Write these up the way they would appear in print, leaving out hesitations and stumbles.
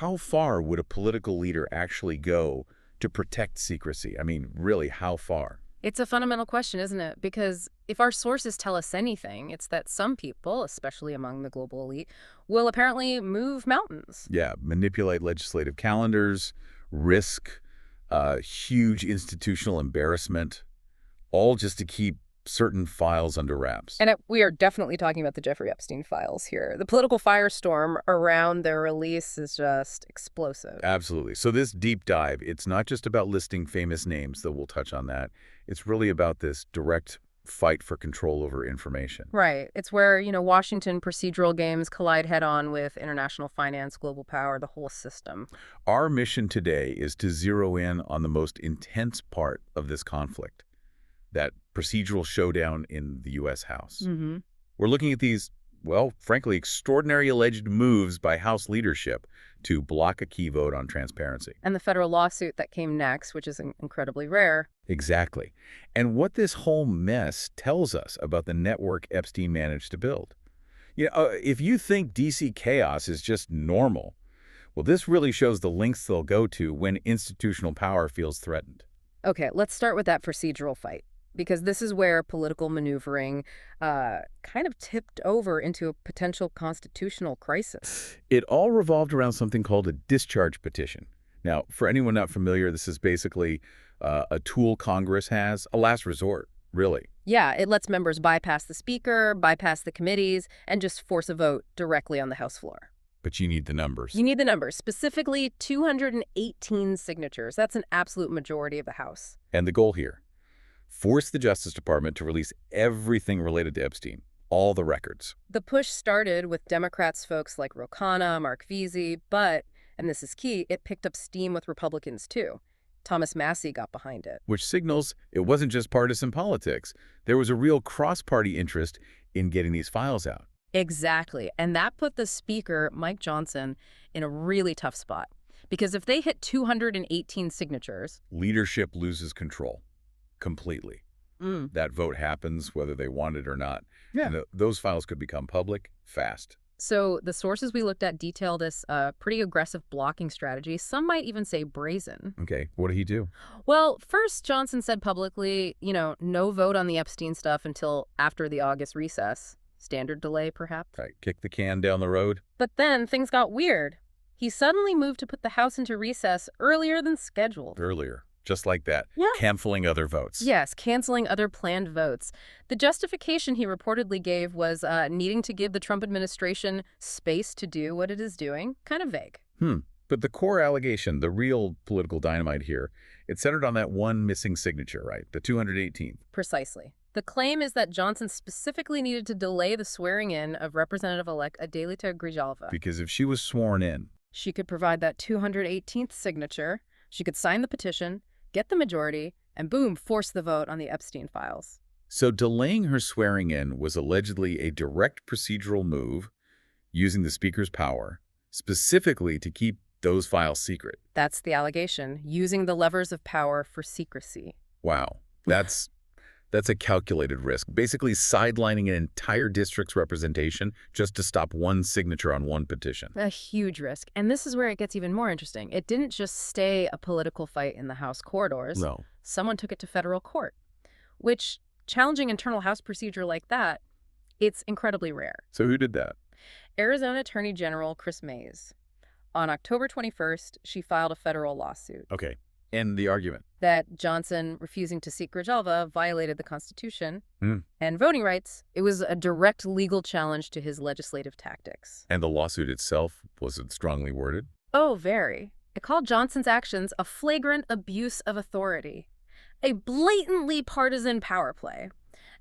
how far would a political leader actually go to protect secrecy? I mean, really, how far? It's a fundamental question, isn't it? Because if our sources tell us anything, it's that some people, especially among the global elite, will apparently move mountains. Yeah, manipulate legislative calendars, risk huge institutional embarrassment, all just to keep certain files under wraps. And we are definitely talking about the Jeffrey Epstein files here. The political firestorm around their release is just explosive. Absolutely. So this deep dive, it's not just about listing famous names, though we'll touch on that. It's really about this direct fight for control over information. Right. It's where, Washington procedural games collide head-on with international finance, global power, the whole system. Our mission today is to zero in on the most intense part of this conflict, that procedural showdown in the U.S. House. Mm-hmm. We're looking at these, well, frankly, extraordinary alleged moves by House leadership to block a key vote on transparency. And the federal lawsuit that came next, which is incredibly rare. Exactly. And what this whole mess tells us about the network Epstein managed to build. If you think DC chaos is just normal, well, this really shows the lengths they'll go to when institutional power feels threatened. Okay, let's start with that procedural fight, because this is where political maneuvering kind of tipped over into a potential constitutional crisis. It all revolved around something called a discharge petition. Now, for anyone not familiar, this is basically a tool Congress has, a last resort, really. Yeah, it lets members bypass the speaker, bypass the committees, and just force a vote directly on the House floor. But you need the numbers. You need the numbers, specifically 218 signatures. That's an absolute majority of the House. And the goal here? Force the Justice Department to release everything related to Epstein, all the records. The push started with Democrats folks like Ro Khanna, Mark Veazey, but, and this is key, it picked up steam with Republicans too. Thomas Massie got behind it. Which signals it wasn't just partisan politics. There was a real cross-party interest in getting these files out. Exactly. And that put the Speaker, Mike Johnson, in a really tough spot. Because if they hit 218 signatures... leadership loses control. Completely. That vote happens whether they want it or not. Yeah. And those files could become public fast. So the sources we looked at detail this pretty aggressive blocking strategy. Some might even say brazen. Okay, what did he do? Well, first, Johnson said publicly, no vote on the Epstein stuff until after the August recess. Standard delay, perhaps. Right, kick the can down the road. But then things got weird. He suddenly moved to put the House into recess earlier than scheduled. Earlier. Just like that. Yeah. Canceling other votes. Yes, canceling other planned votes. The justification he reportedly gave was needing to give the Trump administration space to do what it is doing. Kind of vague. But the core allegation, the real political dynamite here, it centered on that one missing signature, right? The 218th. Precisely. The claim is that Johnson specifically needed to delay the swearing-in of Representative-elect Adelita Grijalva. Because if she was sworn in, she could provide that 218th signature, she could sign the petition, get the majority, and boom, force the vote on the Epstein files. So delaying her swearing in was allegedly a direct procedural move using the Speaker's power, specifically to keep those files secret. That's the allegation, using the levers of power for secrecy. Wow. That's a calculated risk, basically sidelining an entire district's representation just to stop one signature on one petition. A huge risk. And this is where it gets even more interesting. It didn't just stay a political fight in the House corridors. No. Someone took it to federal court, which, challenging internal House procedure like that, it's incredibly rare. So who did that? Arizona Attorney General Chris Mays. On October 21st, she filed a federal lawsuit. Okay. And the argument? That Johnson refusing to seek Grijalva violated the Constitution and voting rights. It was a direct legal challenge to his legislative tactics. And the lawsuit itself, was it strongly worded? Oh, very. It called Johnson's actions a flagrant abuse of authority, a blatantly partisan power play,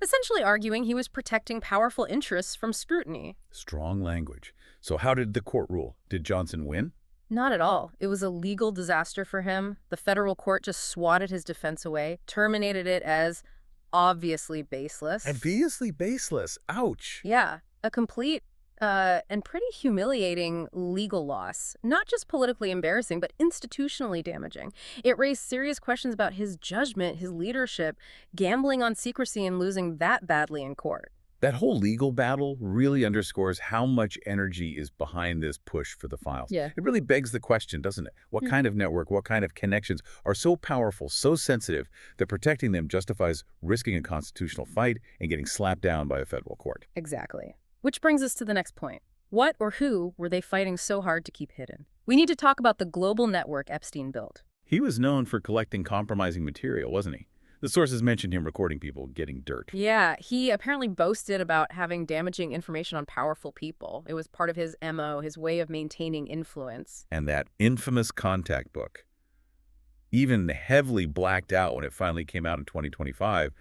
essentially arguing he was protecting powerful interests from scrutiny. Strong language. So how did the court rule? Did Johnson win? Not at all. It was a legal disaster for him. The federal court just swatted his defense away, terminated it as obviously baseless. Obviously baseless. Ouch. Yeah, a complete and pretty humiliating legal loss. Not just politically embarrassing, but institutionally damaging. It raised serious questions about his judgment, his leadership, gambling on secrecy and losing that badly in court. That whole legal battle really underscores how much energy is behind this push for the files. Yeah. It really begs the question, doesn't it? What kind of network, what kind of connections are so powerful, so sensitive, that protecting them justifies risking a constitutional fight and getting slapped down by a federal court? Exactly. Which brings us to the next point. What or who were they fighting so hard to keep hidden? We need to talk about the global network Epstein built. He was known for collecting compromising material, wasn't he? The sources mentioned him recording people getting dirt. Yeah, he apparently boasted about having damaging information on powerful people. It was part of his MO, his way of maintaining influence. And that infamous contact book, even heavily blacked out when it finally came out in 2025,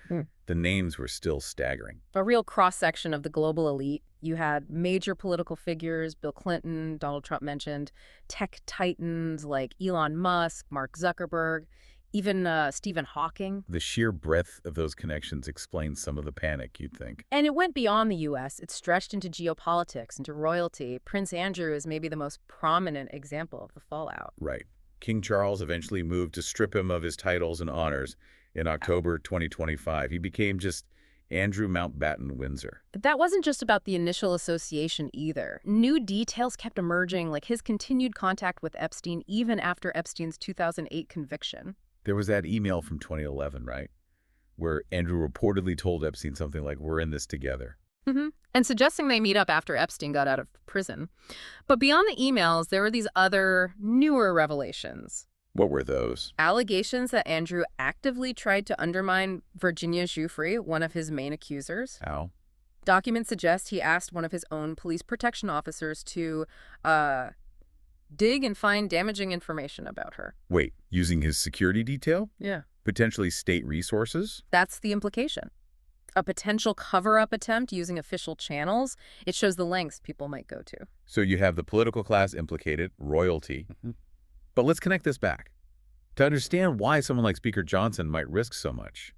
the names were still staggering. A real cross-section of the global elite. You had major political figures, Bill Clinton, Donald Trump mentioned, tech titans like Elon Musk, Mark Zuckerberg, even Stephen Hawking. The sheer breadth of those connections explains some of the panic, you'd think. And it went beyond the U.S. It stretched into geopolitics, into royalty. Prince Andrew is maybe the most prominent example of the fallout. Right. King Charles eventually moved to strip him of his titles and honors in October 2025. He became just Andrew Mountbatten Windsor. But that wasn't just about the initial association either. New details kept emerging, like his continued contact with Epstein even after Epstein's 2008 conviction. There was that email from 2011, right? Where Andrew reportedly told Epstein something like, "We're in this together." And suggesting they meet up after Epstein got out of prison. But beyond the emails, there were these other, newer revelations. What were those? Allegations that Andrew actively tried to undermine Virginia Giuffre, one of his main accusers. How? Documents suggest he asked one of his own police protection officers to dig and find damaging information about her. Wait, using his security detail? Yeah. Potentially state resources? That's the implication. A potential cover-up attempt using official channels. It shows the lengths people might go to. So you have the political class implicated, royalty. But let's connect this back. To understand why someone like Speaker Johnson might risk so much,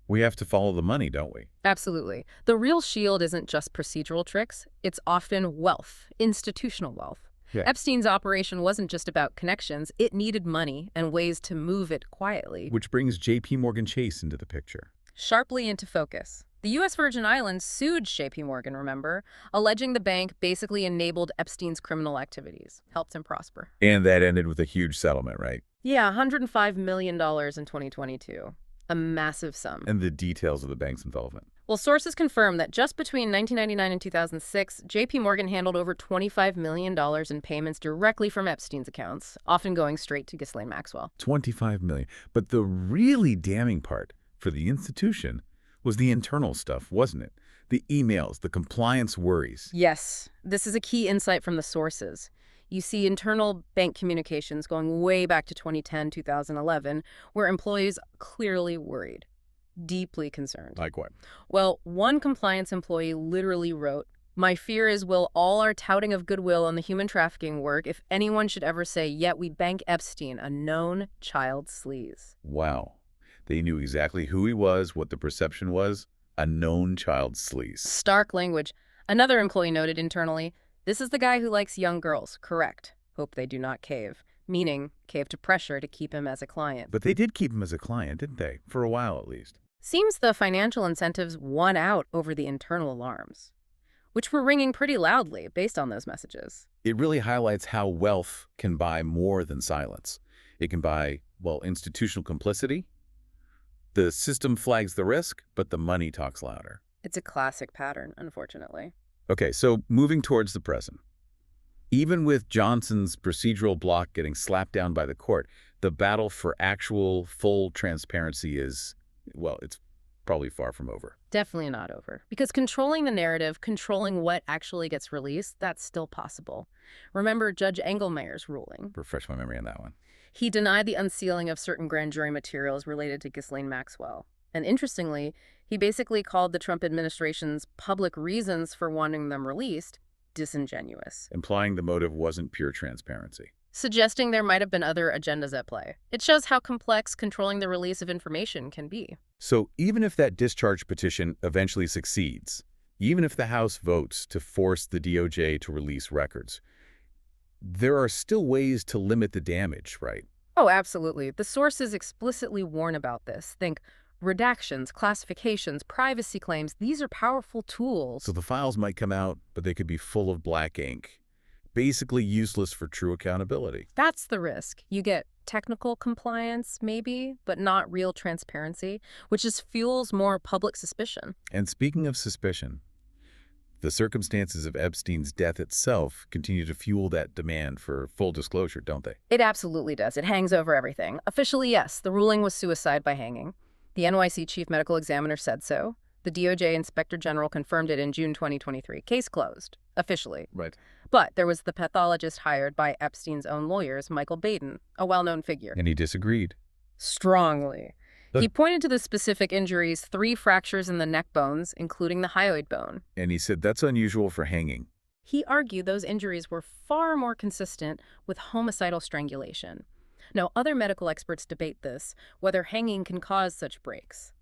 we have to follow the money, don't we? Absolutely. The real shield isn't just procedural tricks. It's often wealth, institutional wealth. Yeah. Epstein's operation wasn't just about connections. It needed money and ways to move it quietly. Which brings J.P. Morgan Chase into the picture. Sharply into focus. The U.S. Virgin Islands sued J.P. Morgan, remember, alleging the bank basically enabled Epstein's criminal activities, helped him prosper. And that ended with a huge settlement, right? Yeah, $105 million in 2022. A massive sum. And the details of the bank's involvement. Well, sources confirm that just between 1999 and 2006, J.P. Morgan handled over $25 million in payments directly from Epstein's accounts, often going straight to Ghislaine Maxwell. $25 million. But the really damning part for the institution was the internal stuff, wasn't it? The emails, the compliance worries. Yes, this is a key insight from the sources. You see internal bank communications going way back to 2010, 2011, where employees clearly worried, deeply concerned. Like what? Well, one compliance employee literally wrote, "My fear is will all our touting of goodwill on the human trafficking work if anyone should ever say, yet we bank Epstein, a known child sleaze." Wow. They knew exactly who he was, what the perception was, a known child sleaze. Stark language. Another employee noted internally, "This is the guy who likes young girls, correct. Hope they do not cave." Meaning, cave to pressure to keep him as a client. But they did keep him as a client, didn't they? For a while, at least. Seems the financial incentives won out over the internal alarms, which were ringing pretty loudly based on those messages. It really highlights how wealth can buy more than silence. It can buy, well, institutional complicity. The system flags the risk, but the money talks louder. It's a classic pattern, unfortunately. Okay, so moving towards the present. Even with Johnson's procedural block getting slapped down by the court, the battle for actual, full transparency is, well, it's probably far from over. Definitely not over. Because controlling the narrative, controlling what actually gets released, that's still possible. Remember Judge Engelmeyer's ruling. Refresh my memory on that one. He denied the unsealing of certain grand jury materials related to Ghislaine Maxwell. And interestingly, he basically called the Trump administration's public reasons for wanting them released disingenuous. Implying the motive wasn't pure transparency. Suggesting there might have been other agendas at play. It shows how complex controlling the release of information can be. So even if that discharge petition eventually succeeds, even if the House votes to force the DOJ to release records, there are still ways to limit the damage, right? Oh, absolutely. The sources explicitly warn about this. Think Redactions, classifications, privacy claims, these are powerful tools. So the files might come out, but they could be full of black ink, basically useless for true accountability. That's the risk. You get technical compliance, maybe, but not real transparency, which just fuels more public suspicion. And speaking of suspicion, the circumstances of Epstein's death itself continue to fuel that demand for full disclosure, don't they? It absolutely does. It hangs over everything. Officially, yes, the ruling was suicide by hanging. The NYC chief medical examiner said so. The DOJ inspector general confirmed it in June 2023. Case closed, officially. Right. But there was the pathologist hired by Epstein's own lawyers, Michael Baden, a well-known figure. And he disagreed. Strongly. He pointed to the specific injuries, 3 fractures in the neck bones, including the hyoid bone. And he said that's unusual for hanging. He argued those injuries were far more consistent with homicidal strangulation. Now, other medical experts debate this, whether hanging can cause such breaks.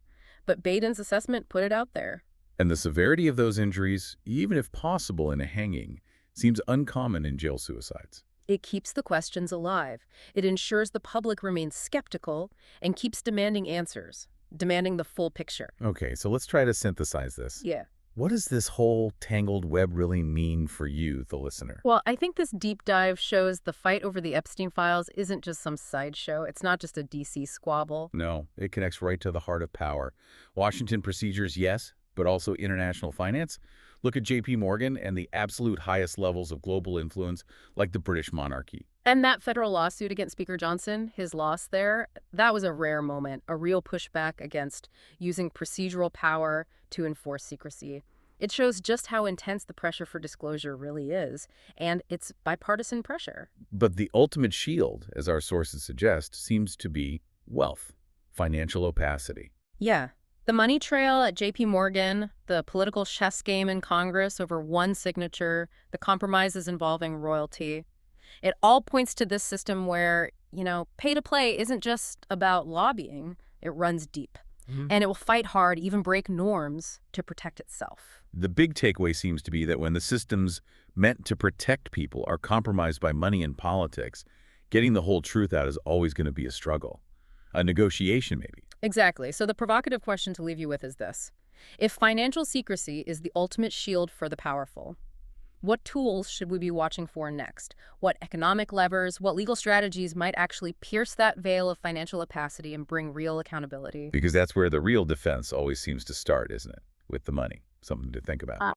But Baden's assessment put it out there. And the severity of those injuries, even if possible in a hanging, seems uncommon in jail suicides. It keeps the questions alive. It ensures the public remains skeptical and keeps demanding answers, demanding the full picture. Okay, so let's try to synthesize this. Yeah. What does this whole tangled web really mean for you, the listener? Well, I think this deep dive shows the fight over the Epstein Files isn't just some sideshow. It's not just a DC squabble. No, it connects right to the heart of power. Washington procedures, yes, but also international finance. Look at J.P. Morgan and the absolute highest levels of global influence, like the British monarchy. And that federal lawsuit against Speaker Johnson, his loss there, that was a rare moment, a real pushback against using procedural power to enforce secrecy. It shows just how intense the pressure for disclosure really is, and it's bipartisan pressure. But the ultimate shield, as our sources suggest, seems to be wealth, financial opacity. Yeah. The money trail at J.P. Morgan, the political chess game in Congress over one signature, the compromises involving royalty. It all points to this system where, pay to play isn't just about lobbying. It runs deep. And it will fight hard, even break norms, to protect itself. The big takeaway seems to be that when the systems meant to protect people are compromised by money and politics, getting the whole truth out is always going to be a struggle. A negotiation, maybe. Exactly. So the provocative question to leave you with is this. If financial secrecy is the ultimate shield for the powerful, what tools should we be watching for next? What economic levers, what legal strategies might actually pierce that veil of financial opacity and bring real accountability? Because that's where the real defense always seems to start, isn't it? With the money. Something to think about.